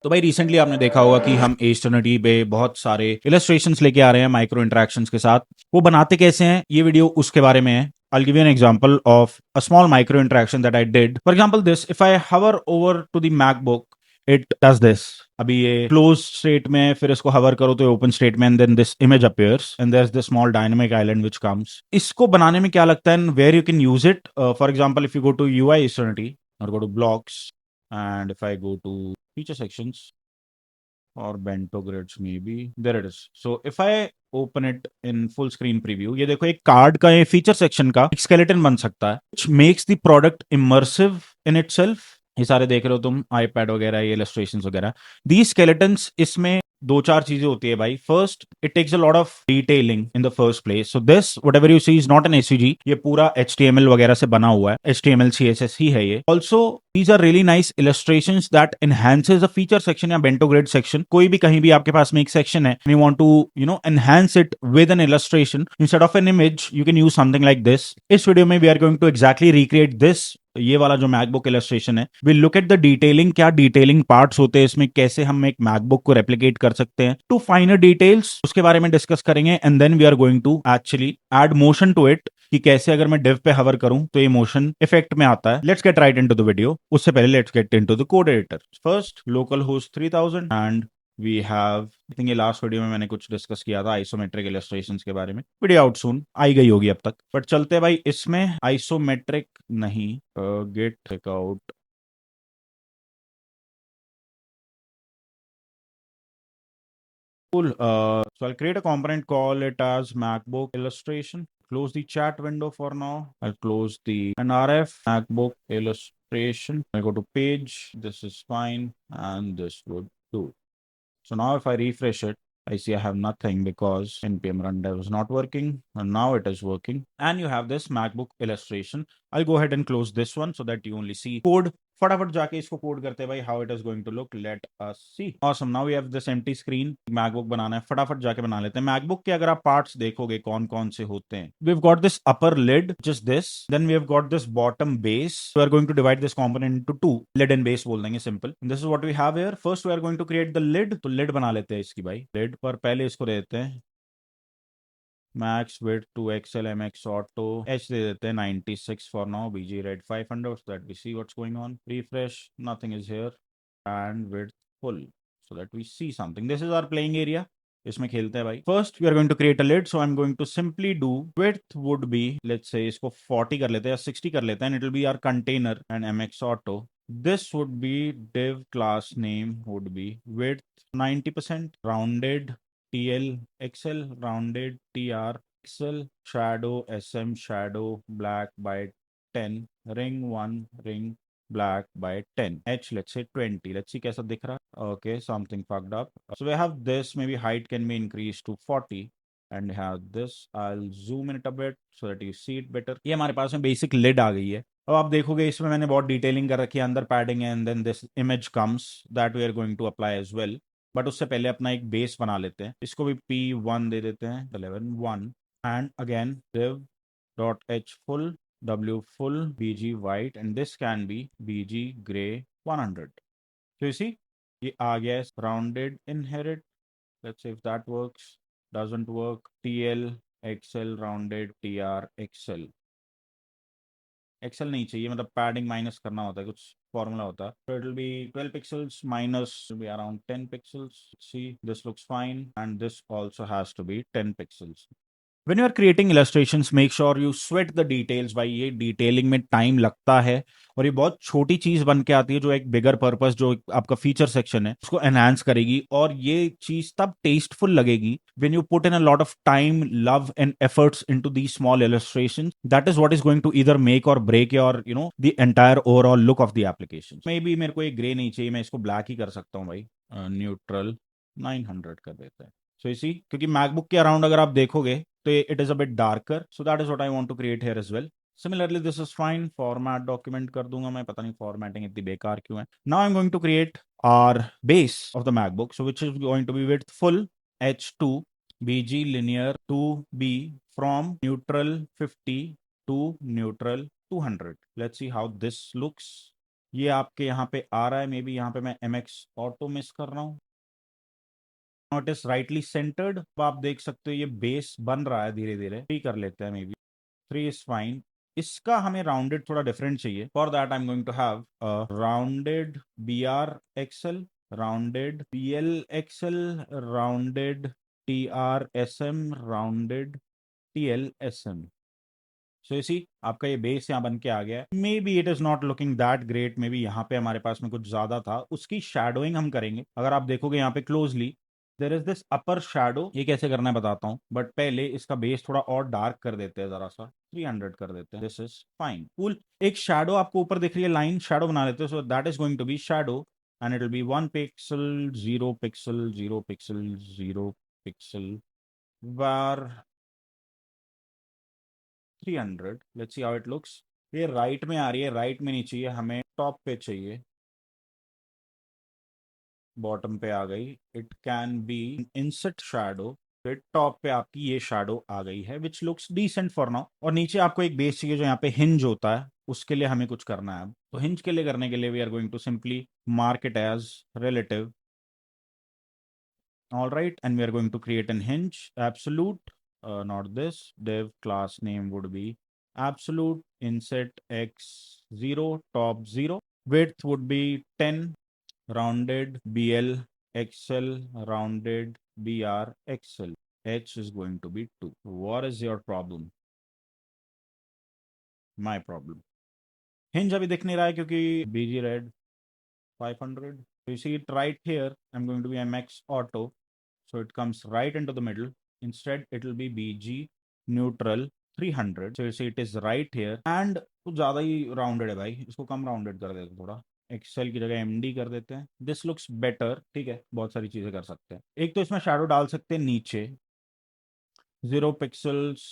तो भाई रिसेंटली आपने देखा होगा कि हम एज टर्निटी पे बहुत सारे इलस्ट्रेशंस लेके आ रहे हैं माइक्रो इंटरेक्शंस के साथ। वो बनाते कैसे हैं, ये वीडियो उसके बारे में है। I'll give you an example of a small micro interaction that I did. For example, this if I hover over to the MacBook, it does this. अभी ये क्लोज स्टेट में, फिर इसको हवर करो तो ओपन स्टेट में, and then this image appears and there is this small dynamic island which comes. इसको बनाने में क्या लगता है, where you can use it. For example, if you go to UI eternity और go to blocks, and if I go to feature sections or bento grids, maybe there it is. So if I open it in full screen preview, ये देखो एक card का, ये feature section का एक skeleton बन सकता है, which makes the product immersive in itself। ये सारे देख रहे हो तुम आईपैड वगैरह, ये इलस्ट्रेशंस वगैरह, दी स्केलेटन्स, इसमें दो चार चीजें होती है भाई। First, it takes a lot of detailing in the first place. So this whatever you see is not an SVG, ये पूरा एचटीएमएल वगैरह से बना हुआ है, एचटीएमएल सीएसएस ही है ये। Also these are really nice illustrations that enhances a feature section या bento grid section। कोई भी कहीं भी आपके पास में एक सेक्शन है and you want to enhance it with an illustration instead of an image, you can use something like this। इस वीडियो में we are going to exactly recreate this। ये वाला जो मैकबुक इलस्ट्रेशन है, we look at the detailing, क्या detailing parts होते हैं इसमें, कैसे हम एक मैकबुक को रेप्लिकेट कर सकते हैं टू फाइनर डिटेल्स, उसके बारे में डिस्कस करेंगे। And then we are going to actually add motion to it, कि कैसे अगर मैं डिव पे हवर करूं तो ये मोशन इफेक्ट में आता है। Let's get right into the video. उससे पहले let's get into the code editor. First, local host 3000 and we have, I think ये लास्ट वीडियो में मैंने कुछ डिस्कस किया था आइसोमेट्रिक इलस्ट्रेशंस के बारे में, वीडियो आउट सून आई गई होगी अब तक। बट चलते हैं भाई, इसमें आइसोमेट्रिक नहीं, git checkout. Cool. So I'll create a component, call it as MacBook illustration. Close the chat window for now. I'll close the NRF MacBook illustration. I go to page. This is fine, and this would do. So now if I refresh it, I see I have nothing because npm run dev is not working, and now it is working. And you have this MacBook illustration. I'll go ahead and close this one so that you only see code। फटाफट जाके इसको code करते हैं भाई, how it is going to look, let us see. Awesome, now we have this empty screen. MacBook बनाना है, फटाफट जाके बना लेते हैं। मैकबुक के अगर आप पार्ट्स देखोगे कौन कौन से होते हैं, we have got this upper lid, just this, then we have got this bottom base. We are going to divide this component into two, lid and base बोल देंगे, simple. This is what we have here. First we are going to create the lid, तो lid बना लेते हैं इसकी भाई। Lid पर पहले इसको देते हैं max width to XL MX auto, H दे देते हैं 96 for now, BG red 500 so that we see what's going on। refresh, nothing is here, and width full so that we see something। this is our playing area, इसमें खेलते हैं भाई। First we are going to create a lid, so I am going to simply do width would be, let's say इसको 40 कर लेते हैं या 60 कर लेते हैं, it will be our container and MX auto. this would be div class name would be width 90% rounded TL XL rounded TR XL shadow SM shadow black by 10 ring 1 ring black by 10 H, let's say 20, let's see कैसा दिख रहा है। okay, something fucked up, so we have this, maybe height can be increased to 40 and have this। I'll zoom in it a bit so that you see it better। ये हमारे पास में basic lid आ गई है। अब आप देखोगे इसमें मैंने बहुत डिटेलिंग कर रखी है, अंदर पैडिंग है, and then this image comes that we are going to apply as well. But उससे पहले अपना एक बेस बना लेते हैं, इसको भी P1 दे देते हैं, 11 1, and again div dot h full w full bg white and this can be bg gray 100। so you see ये आ गया है rounded inherit। let's see if that works, doesn't work। TL XL rounded TR XL, XL नहीं चाहिए, मतलब padding minus करना होता है, कुछ फॉर्मूला होता है। so it will be 12 pixels minus will be around 10 pixels। see, this looks fine and this also has to be 10 pixels। When you are creating illustrations, make sure you sweat the details भाई। ये detailing में time लगता है और ये बहुत छोटी चीज बन के आती है जो एक बिगर पर्पस, जो आपका फीचर सेक्शन है उसको एनहांस करेगी, और ये चीज तब टेस्टफुल लगेगी when you put in a lot of time, love and efforts into these small illustrations। that is what is going to either make or break your the entire overall look of the application। maybe मेरे को ये grey नहीं चाहिए, मैं इसको black ही कर सकता हूँ भाई, न्यूट्रल 900 कर देते हैं। सो इसी, क्योंकि मैकबुक के अराउंड अगर आप देखोगे तो it is a bit darker, so that is what I want to create here as well. Similarly this is fine, format document कर दूंगा मैं, पता नहीं फॉर्मेटिंग इतनी बेकार क्यों है। Now I am going to create our base of the MacBook, so which is going to be width full H2 BG linear 2B from neutral 50 to neutral 200। let's see how this looks। ये आपके यहाँ पे आ रहा है, may be यहाँ पे मैं MX auto miss कर रहा हूँ। नॉट इज राइटली सेंटर्ड, अब आप देख सकते हो ये बेस बन रहा है धीरे धीरे। 3 कर लेते हैं, मे बी 3 इज फाइन। इसका हमें राउंडेड थोड़ा डिफरेंट चाहिए। For that I am going to have rounded BR XL, rounded BL XL, rounded TRSM, rounded TLSM। So इसी आपका ये बेस यहाँ बन के आ गया है। May be it is not looking that great, may be यहाँ पे हमारे पास में कुछ ज्यादा था। उसकी शैडोइंग हम करेंगे। अगर आप देखोगे यहाँ पे closely, there is this upper shadow. ये कैसे करना है बताता हूँ, बट पहले इसका बेस थोड़ा और डार्क कर देते हैं, जरा सा 300 कर देते हैं। This is fine, cool. एक शैडो आपको ऊपर दिख रही है, लाइन शैडो बना लेते हैं। So that is going to be shadow and it will be 1 pixel, 0 pixel, 0 pixel, 0 pixel, बार 300। Let's see how it looks. ये राइट में आ रही है, राइट में नहीं चाहिए हमें, टॉप पे चाहिए। बॉटम पे आ गई। It can be insert shadow. फिर टॉप पे आपकी ये शैडो आ गई है, which looks decent for now. और नीचे आपको एक बेस चाहिए जो यहाँ पे हिंज होता है, उसके लिए हमें कुछ करना है। अब तो हिंज के लिए करने के लिए we are going to simply mark it as relative. All right, and we are going to create an hinge. Absolute, not this. Div class name would be absolute inset x0 top 0. Width would be 10. Rounded BL XL, rounded BR XL. H is going to be 2. What is your problem? My problem. Hinge अभी दिख नहीं रहा है क्योंकि BG red 500. So you see it right here. I'm going to be MX auto. So it comes right into the middle. Instead, it will be BG neutral 300. So you see it is right here. And कुछ ज़्यादा ही rounded है भाई, इसको कम rounded कर देते हैं थोड़ा। Excel की जगह MD कर देते हैं। This looks better. ठीक है, बहुत सारी चीज़ें कर सकते हैं। एक तो इसमें शैडो डाल सकते हैं नीचे, 0 pixels,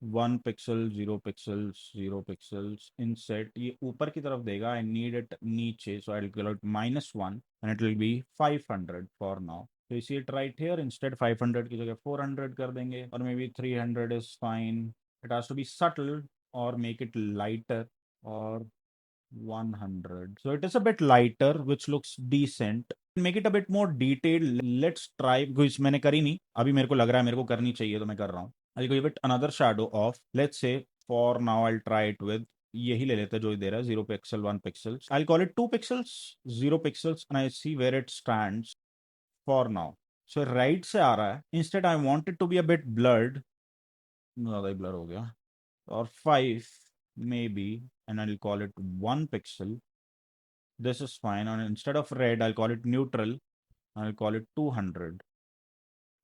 1 pixel, 0 pixels, 0 pixels inset. ये ऊपर की तरफ देगा, आई नीड इट नीचे, so I will call it -1 and it will be 500 for now. तो you see it right here, instead 500 की जगह 400 कर देंगे, और may be 300 is fine. It has to be subtle or make it lighter, or 100. So it is a bit lighter, which looks decent. Make it a bit more detailed. Let's try, because मैंने करी नहीं, अभी मेरे को लग रहा है मेरे को करनी चाहिए, तो मैं कर रहा हूँ। I'll give it another shadow of, let's say for now I'll try it with, यही ले लेते हैं जो दे रहा है, 0 pixel, 1 pixels. I'll call it 2 pixels, 0 pixels, and I see where it stands for now. So right से आ रहा है, instead I want it to be a bit blurred, ज़्यादा ही blur हो गया, or 5 maybe, and I'll call it 1 pixel. This is fine. And instead of red, I'll call it neutral. I'll call it 200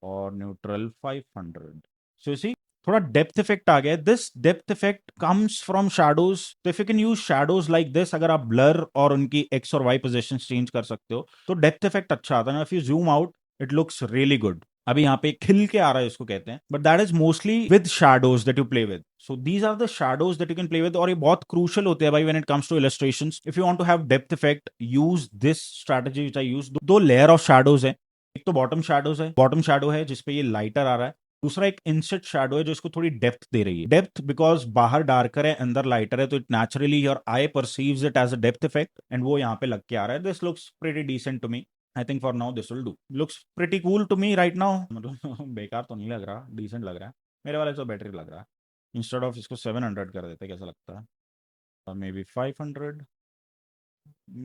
or neutral 500. So you see, थोड़ा depth effect आ गया है। This depth effect comes from shadows. तो if you can use shadows like this, अगर आप blur और उनकी x और वाई पोजीशन चेंज कर सकते हो, तो डेप्थ इफेक्ट अच्छा आता है। If you zoom out, it looks really good. अभी यहाँ पे खिल के आ रहा है, इसको कहते हैं, but that is mostly with shadows that you play with. So these are the shadows that you can play with, और ये बहुत क्रूशियल होते हैं भाई when it comes to illustrations. If you want to have depth effect, use this strategy which I use. दो layer of shadows है। एक तो बॉटम शैडोज है, बॉटम शैडो है जिसपे ये लाइटर आ रहा है। दूसरा एक इनसेट शैडो है जो इसको थोड़ी डेप्थ दे रही है। डेप्थ बिकॉज बाहर डार्कर है, अंदर लाइटर है, तो it naturally your eye perceives it as a depth effect, and वो यहाँ पे लग के आ रहा है। This looks pretty decent to me. I think for now this will do. Looks pretty cool to me right now. मतलब बेकार तो नहीं लग रहा, डिसेंट लग रहा है। मेरे वाले तो बेटर लग रहा है। इंस्टेड ऑफ इसको 700 कर देते, कैसा लगता है? May be 500,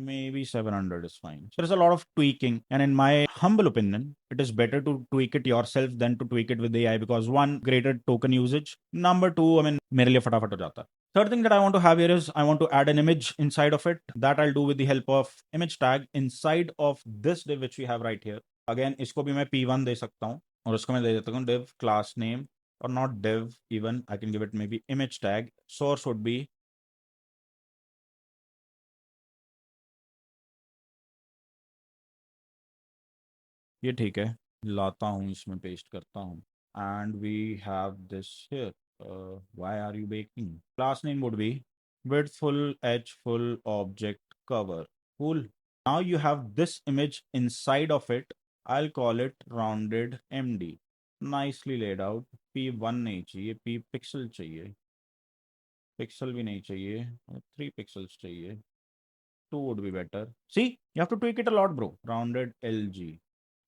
maybe 700 is fine. There's a lot of tweaking, and in my humble opinion, it is better to tweak it yourself than to tweak it with AI, because one, greater token usage. Number two, I mean, मेरे लिए फटाफट हो जाता है. Third thing that I want to have here is I want to add an image inside of it. That I'll do with the help of image tag inside of this div which we have right here. Again, इसको भी मैं P1 दे सकता हूँ, और इसको मैं दे देता हूँ div class name, or not div even. I can give it maybe image tag. Source would be, ये ठीक है, लाता हूँ, इसमें पेस्ट करता हूँ, and we have this here. Why are you baking? Class name would be width full h full object cover. Cool. Now you have this image inside of it. I'll call it rounded MD. Nicely laid out. P1 नहीं चाहिए, P pixel चाहिए, pixel भी नहीं चाहिए, 3 pixels चाहिए, 2 would be better. See, you have to tweak it a lot, bro. Rounded LG.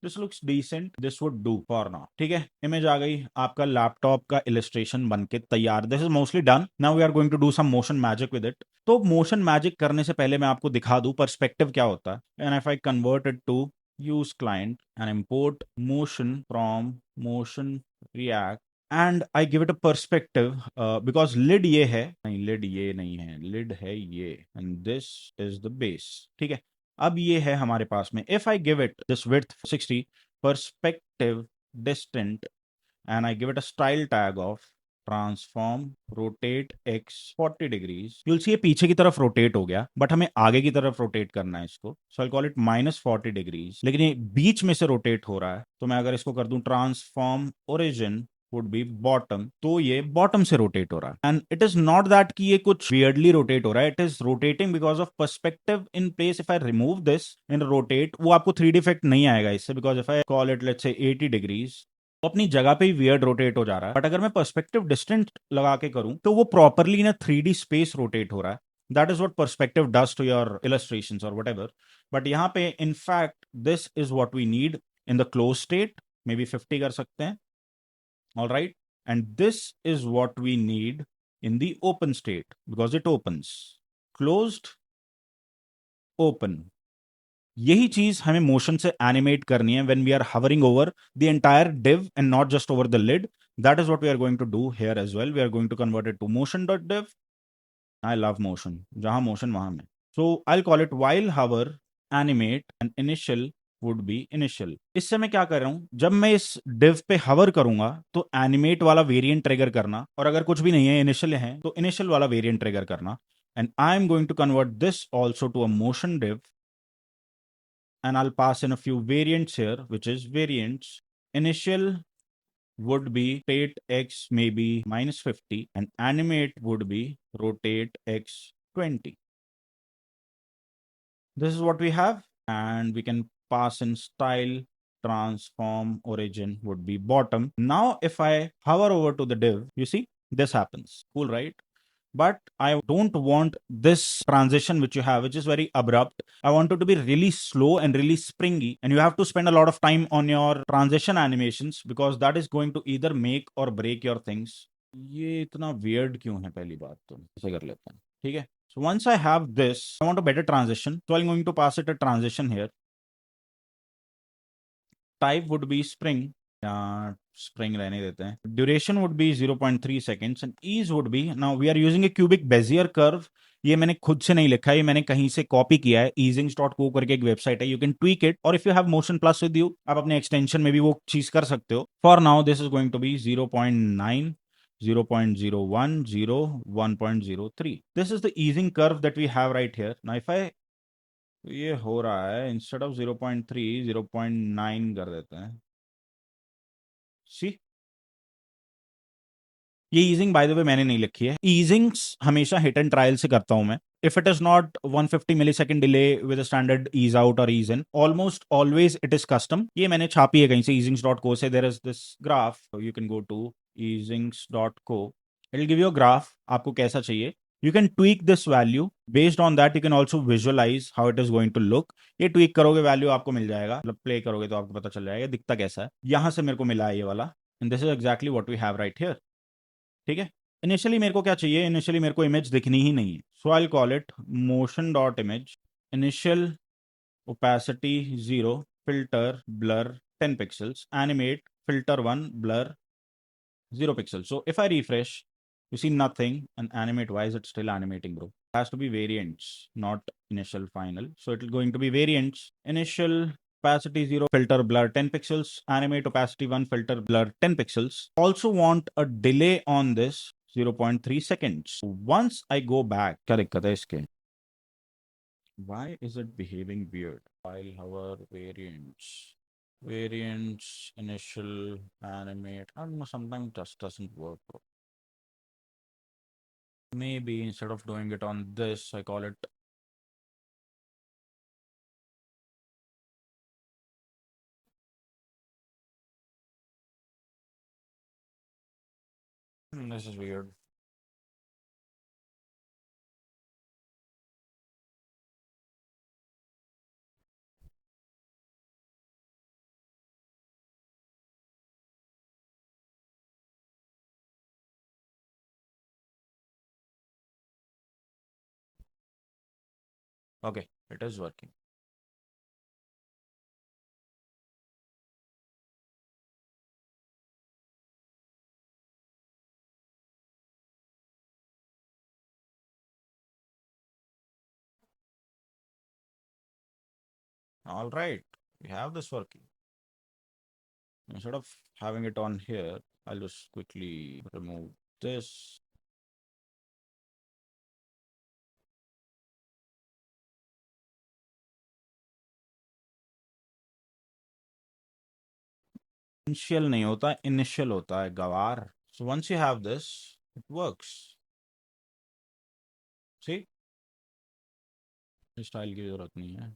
This looks decent. This would do for now. ठीक है, image आ गई, आपका लैपटॉप का इलस्ट्रेशन बनके तैयार. This is mostly done. Now we are going to do some motion magic with it. तो motion magic करने से पहले मैं आपको दिखा दूं पर्सपेक्टिव क्या होता है. And if I convert it to use client and import motion from motion react and I give it a perspective because lid ये है नहीं, lid ये नहीं है, lid है ये and this is the base. ठीक है, अब ये है हमारे पास में. If I give it this width 60, perspective distant and I give it a style tag of transform rotate x 40 degrees, you'll see ये पीछे की तरफ रोटेट हो गया, बट हमें आगे की तरफ रोटेट करना है इसको. सो आई कॉल इट -40 डिग्रीज, लेकिन ये बीच में से रोटेट हो रहा है. तो मैं अगर इसको कर दूं transform origin would be bottom, तो ये बॉटम से रोटेट हो रहा है. And it is not that कि ये कुछ वियर्डली रोटेट हो रहा है. It is rotating because of perspective in place. If I remove this in rotate, वो आपको 3D इफेक्ट नहीं आएगा इससे, because if I call it let's say 80 degrees, तो अपनी जगह पे ही वियर्ड रोटेट हो जा रहा है. बट अगर मैं पर्सपेक्टिव डिस्टेंट लगा के करूं तो वो properly in 3D space rotate हो रहा है. That is what perspective does to your illustrations और व्हाटएवर. बट यहाँ पे in fact this is what we need in the close state. Maybe 50 कर सकते हैं. All right. And this is what we need in the open state because it opens. Closed, open. यही चीज हमें motion से animate करनी है when we are hovering over the entire div and not just over the lid. That is what we are going to do here as well. We are going to convert it to motion.div. I love motion. जहां motion वहां में. So I'll call it while hover animate and initial would be initial. इससे मैं क्या कर रहा हूं, जब मैं इस div पे hover करूंगा तो animate वाला variant trigger करना, और अगर कुछ भी नहीं है initial है तो initial वाला variant trigger करना. And I'm going to convert this also to a motion div. And I'll pass in a few variants here, which is variants. Initial would be rotate x maybe -50 and animate would be rotate x 20. This is what we have, and we can pass in style transform origin would be bottom. Now if I hover over to the div, you see this happens. Cool, right? But I don't want this transition which you have, which is very abrupt. I want it to be really slow and really springy. And you have to spend a lot of time on your transition animations because that is going to either make or break your things. ये इतना weird क्यों है, पहली बात तो इसे कर लेते हैं. ठीक है. So once I have this, I want a better transition. So I'm going to pass it a transition here. Type would be spring. Spring रहने देते हैं. Duration would be 0.3 seconds and ease would be, now we are using a cubic Bezier curve. ये मैंने खुद से नहीं लिखा है, ये मैंने कहीं से कॉपी किया है. easings.co करके एक वेबसाइट है. यू कैन ट्वीक इट, और if you have motion plus with you, आप अपने एक्सटेंशन में भी वो चीज कर सकते हो. For now this is going to be 0.9, 0.01, 0, 1.03. This is the easing curve that we have right here. Now if I, ये हो रहा है, इंस्टेड ऑफ 0.3 0.9 कर देते हैं. सी, ये ईजिंग बाय द वे मैंने नहीं लिखी है. ईजिंग्स हमेशा हिट एंड ट्रायल से करता हूं मैं. If it is not 150 millisecond delay with standard ease out और ease in, almost always it is custom. ये मैंने छापी है कहीं से, easings.co से. There is this graph, you can go to easings.co. It will give you a graph, आपको कैसा चाहिए. You can tweak this value. Based on that, you can also visualize how it is going to look. ये tweak करोगे value आपको मिल जाएगा, मतलब play करोगे तो आपको पता चल जाएगा दिखता कैसा है. यहां से मेरे को मिला है ये वाला. And this is exactly what we have right here. ठीक है. इनिशियली मेरे को क्या चाहिए, इनिशियली मेरे को इमेज दिखनी ही नहीं है. So I call it motion dot image. Initial opacity 0, filter blur 10 pixels, animate filter 1 blur 0 pixels. So if I refresh, you see nothing, and animate, why is it still animating, bro? It has to be variants, not initial final. So it is going to be variants. Initial opacity 0, filter blur 10 pixels, animate opacity 1, filter blur 10 pixels. Also want a delay on this 0.3 seconds. Once I go back, क्या दिक्कत है इसके? Why is it behaving weird? File hover variants. Variants, initial, animate. I don't know, sometimes just doesn't work, bro. Maybe instead of doing it on this, I call it. This is weird. Okay, it is working. All right, we have this working. Instead of having it on here, I'll just quickly remove this. Initial नहीं होता, initial होता है गवार. So once you have this, it works. See? Style की जरूरत नहीं है.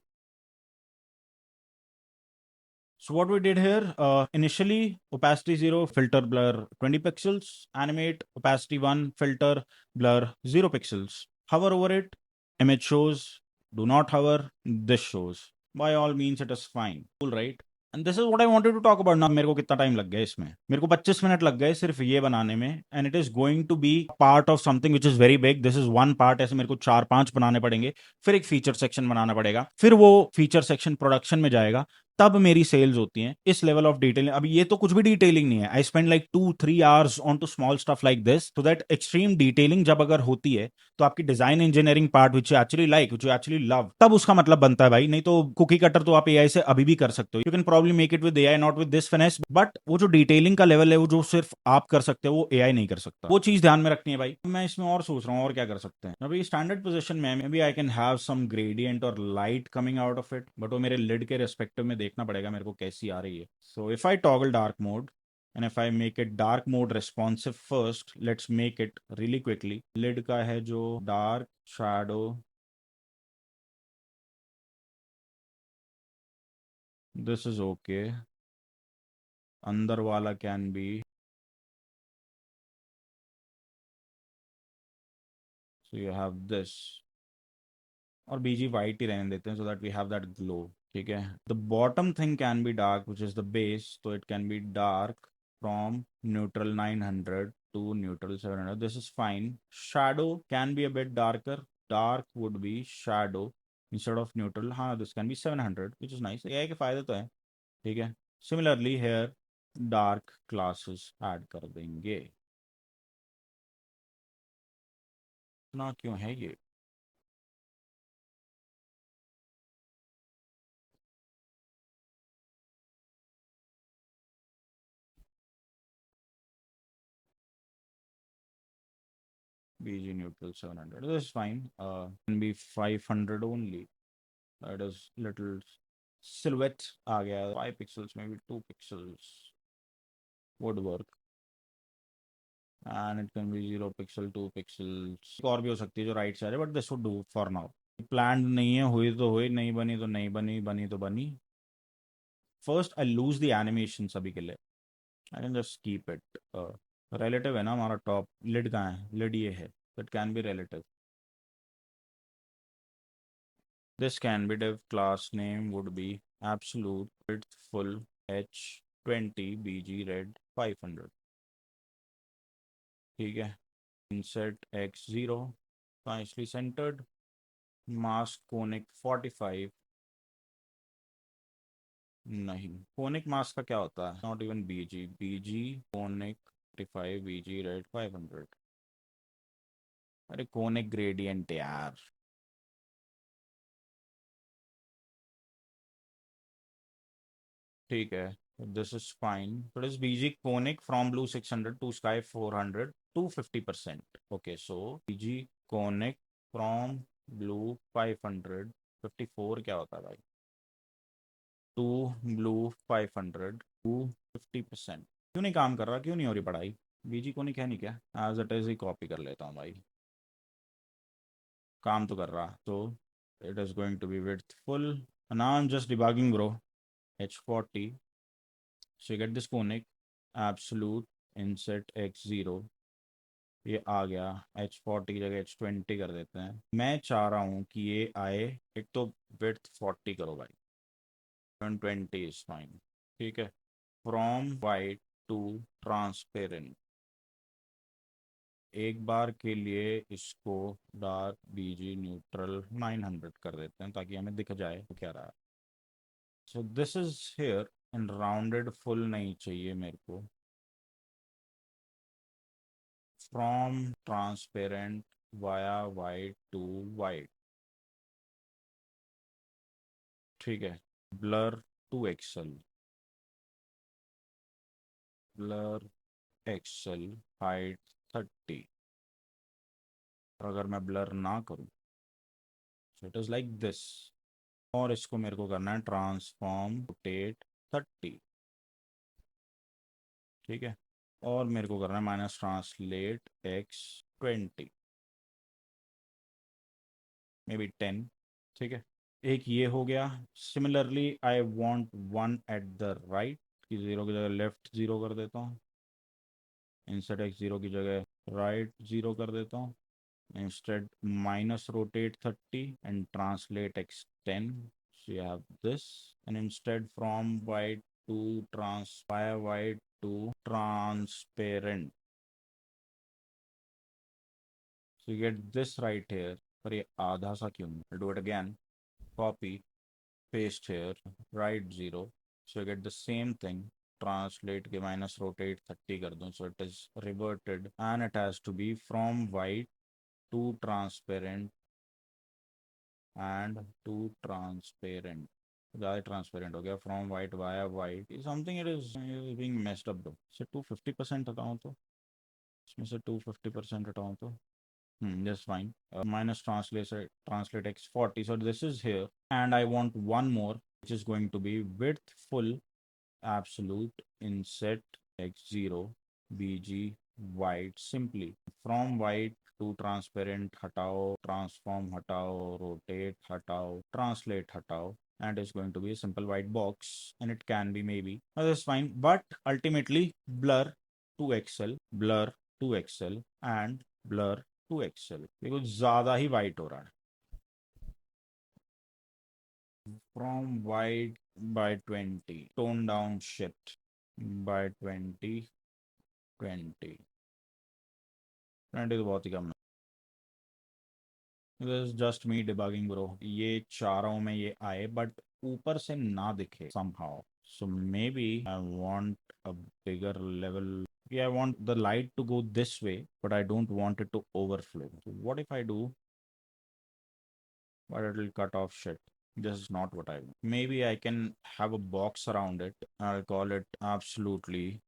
So what we did here, initially opacity 0, filter blur 20 pixels, animate opacity 1, filter blur 0 pixels. Hover over it, image shows, do not hover, this shows. By all means, it is fine. Cool, right? And this is what I wanted to talk about now. मेरे को कितना time लग गया इसमें? मेरे को 25 minute लग गए सिर्फ ये बनाने में. And it is going to be part of something which is very big. This is one part. ऐसे मेरे को 4-5 बनाने पड़ेंगे. फिर एक फीचर सेक्शन बनाना पड़ेगा. फिर वो फीचर सेक्शन प्रोडक्शन में जाएगा. तब मेरी सेल्स होती हैं इस लेवल ऑफ डिटेलिंग. अभी ये तो कुछ भी डिटेलिंग नहीं है. I spend like 2-3 hours on too small stuff like this, so that extreme detailing जब अगर होती है तो आपकी design engineering part which actually like, which actually love, तब उसका मतलब बनता है भाई. नहीं तो कुकी कटर तो आप एआई से अभी भी कर सकते हो. You can probably make it with AI, not with this finesse, but वो जो डिटेलिंग का लेवल है वो जो सिर्फ आप कर सकते हो वो एआई नहीं कर सकता. वो चीज ध्यान में रखनी है भाई. मैं इसमें और सोच रहा हूँ और क्या कर सकते हैं. अभी स्टैंडर्ड पोजीशन में maybe I can have some gradient और light coming out of it, but वो मेरे लिड के रेस्पेक्टिव में देखना पड़ेगा मेरे को कैसी आ रही है. So if I toggle dark mode and if I make it dark mode responsive first, let's make it really quickly. Lid का है जो dark shadow, this is okay. अंदर वाला can be, so you have this. और बीजी white ही रहने देते हैं so that we have that glow. ठीक है. The bottom thing can be dark, which is the base, so it can be dark from neutral 900 to neutral 700. This is fine. Shadow can be a bit darker. Dark would be shadow instead of neutral. हाँ, this can be 700, which is nice. AI के फायदे तो हैं. ठीक है. Similarly here, dark classes add कर देंगे. ना क्यों है ये? BG neutral 700. This is fine. Can be 500 only. That is little silhouette आ गया. 5 pixels, maybe 2 pixels would work. And it can be 0 pixel, 2 pixels. और भी हो सकती है जो राइट साइड है, but this would do for now. Planned नहीं है, हुई तो हुई, नहीं बनी तो नहीं बनी, बनी तो बनी. First I lose the animations अभी के लिए. I can just keep it. Relative है ना हमारा top. Lid कहाँ है? Lid ये है. That can be relative. This can be div class name would be absolute width full h20 bg red 500. ठीक है. Inset x0 nicely centered. Mask conic 45. नहीं, conic mask का क्या होता है? Not even bg conic 45 bg red 500. अरे conic gradient यार. ठीक है. This is fine. So it is BG conic from blue 600 to sky 400 to 50%. Okay, so BG conic from blue 500 54 क्या होता है भाई? To blue 500 to 50%. क्यों नहीं काम कर रहा? क्यों नहीं हो रही पढ़ाई? बीजी conic है नहीं क्या? As it is he copy कर लेता हूँ भाई. काम तो कर रहा. So it is going to be width full. And now I'm just debugging, bro. H40. So you get this conic absolute inset x0. ये आ गया. H40 की जगह H20 कर देते हैं. मैं चाह रहा हूँ कि ये आए. एक तो width 40 करो भाई. 120 is fine. ठीक है. From white to transparent. एक बार के लिए इसको डार्क बीजी न्यूट्रल 900 कर देते हैं ताकि हमें दिख जाए तो क्या रहा है। So this is here and rounded full नहीं चाहिए मेरे को। From transparent via white to white, ठीक है। Blur two XL, blur XL height 30। और अगर मैं ब्लर ना करूं so it is like this. और इसको मेरे को करना है ट्रांसफॉर्म रोटेट 30, ठीक है। और मेरे को करना है minus translate x 20, may be 10, ठीक है। एक ये हो गया। Similarly I want one at the right, की जीरो की जगह लेफ्ट जीरो कर देता हूँ। इंसर्ट एक्स जीरो की जगह राइट जीरो कर देता हूँ। Instead minus rotate 30 and translate x 10. So you have this, and instead from white to white to transparent, so you get this right here. पर ये आधा सा क्यों? I'll do it again. Copy, paste here, right 0, so you get the same thing. Translate के minus rotate 30 कर दूं, so it is reverted and it has to be from white to transparent and to transparent. ज़्यादा transparent हो गया। From white via white something it is being messed up दो। से 250% हटाऊँ तो, इसमें से 250% हटाऊँ तो just fine. Minus translate x 40, so this is here and I want one more which is going to be width full absolute inset x0 bg white simply from white to transparent हटाओ, transform हटाओ, rotate हटाओ, translate हटाओ, and it's going to be a simple white box, and it can be maybe that's fine, but ultimately blur to excel, blur to excel and blur to excel because ज़्यादा ही white हो रहा है। From white by 20, tone down shit by 20, 20 तो बहुत ही कम है। This is just me debugging bro, ये चाह रहा हूँ मैं ये आए बट ऊपर से ना दिखे somehow, so maybe I want a bigger level. Yeah, I want the light to go this way but I don't want it to overflow. So what if I do, but it'll cut off shit. This is not what I want. Maybe I can have a box around it. I'll call it absolutely.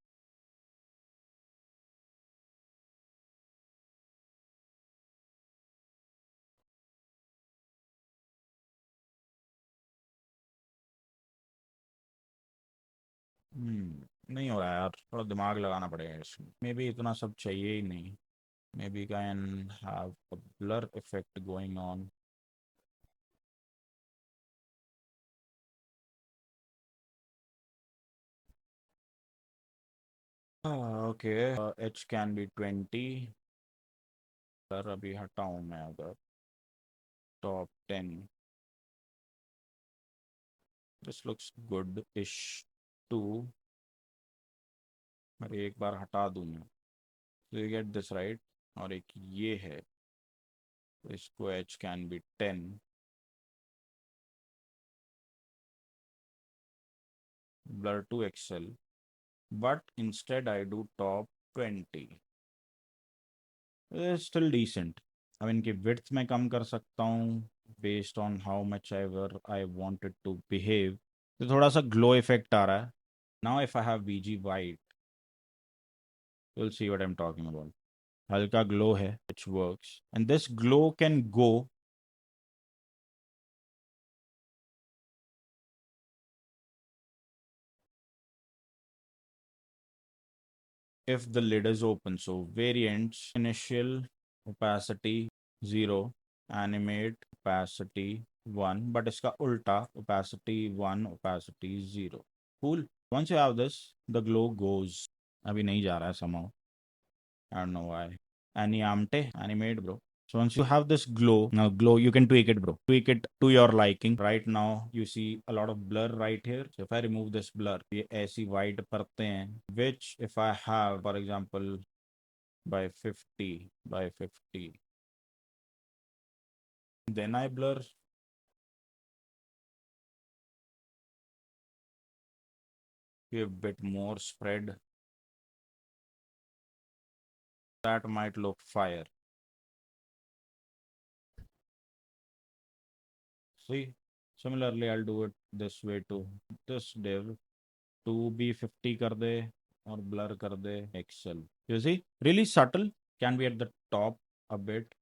नहीं हो रहा है यार, थोड़ा दिमाग लगाना पड़ेगा इसमें। मे बी इतना सब चाहिए ही नहीं। May be can have a blur effect going on. Okay, H can be 20। Sir अभी हटाऊं मैं अगर टॉप 10, दिस लुक्स गुड इश टू, मैं एक बार हटा दूं मैं, so you get this right। और एक ये है, तो इसको h can be 10, blur to excel, but instead I do top 20। It's still decent। अब इनकी width मैं कम कर सकता हूँ based on how much ever I want it to behave। तो थोड़ा सा glow effect आ रहा है। Now if I have VG white, you'll see what I'm talking about। हल्का glow है which works, and this glow can go if the lid is open। So variants, initial opacity 0, animate opacity 1, but इसका उल्टा opacity 1, opacity 0। Cool। Once you have this, the glow goes। अभी नहीं जा रहा है somehow, I don't know why। animate bro। So once you have this glow, now glow, you can tweak it bro, tweak it to your liking। Right now you see a lot of blur right here, so if I remove this blur, ये ऐसी white परतें हैं which if I have for example by 50 by 50. Then I blur. Give a bit more spread. That might look fire. See, similarly, I'll do it this way too. This div 2B50 kar de or blur kar de Excel. You see, really subtle, can be at the top a bit,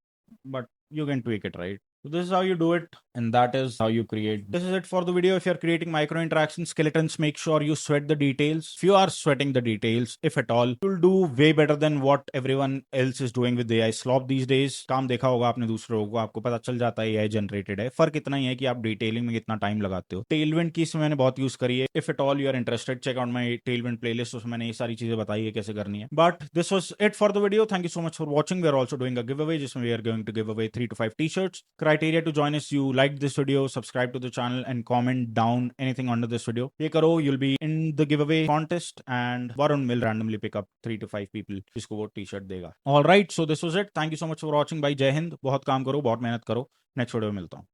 but you can tweak it, right? So this is how you do it, and that is how you create. This is it for the video. If you're creating micro interaction skeletons, make sure you sweat the details. If you are sweating the details, if at all, you'll do way better than what everyone else is doing with AI slop these days. काम देखा होगा आपने दूसरे लोगों को, आपको पता चल जाता है AI जनरेटेड है. फर्क इतना ही है कि आप डिटेलिंग में कितना टाइम लगाते हो. टेलविंड की इसमें मैंने बहुत यूज करी है. If at all you are interested, check out my Tailwind playlist. उसमें मैंने ये सारी चीजें बताई है कैसे करनी है. But this was it for the video. Thank you so much for watching. We are also doing a giveaway जिसमें we are going to give away 3 to 5 t-shirts. Criteria to join is you like this video, subscribe to the channel, and comment down anything under this video. ये करो, you'll be in the giveaway contest, and Varun will randomly pick up 3 to 5 people जिसको वो t-shirt देगा. All right, so this was it. Thank you so much for watching. Bye, जय हिंद. बहुत काम करो, बहुत मेहनत करो. नेक्स्ट वीडियो में मिलता हूँ.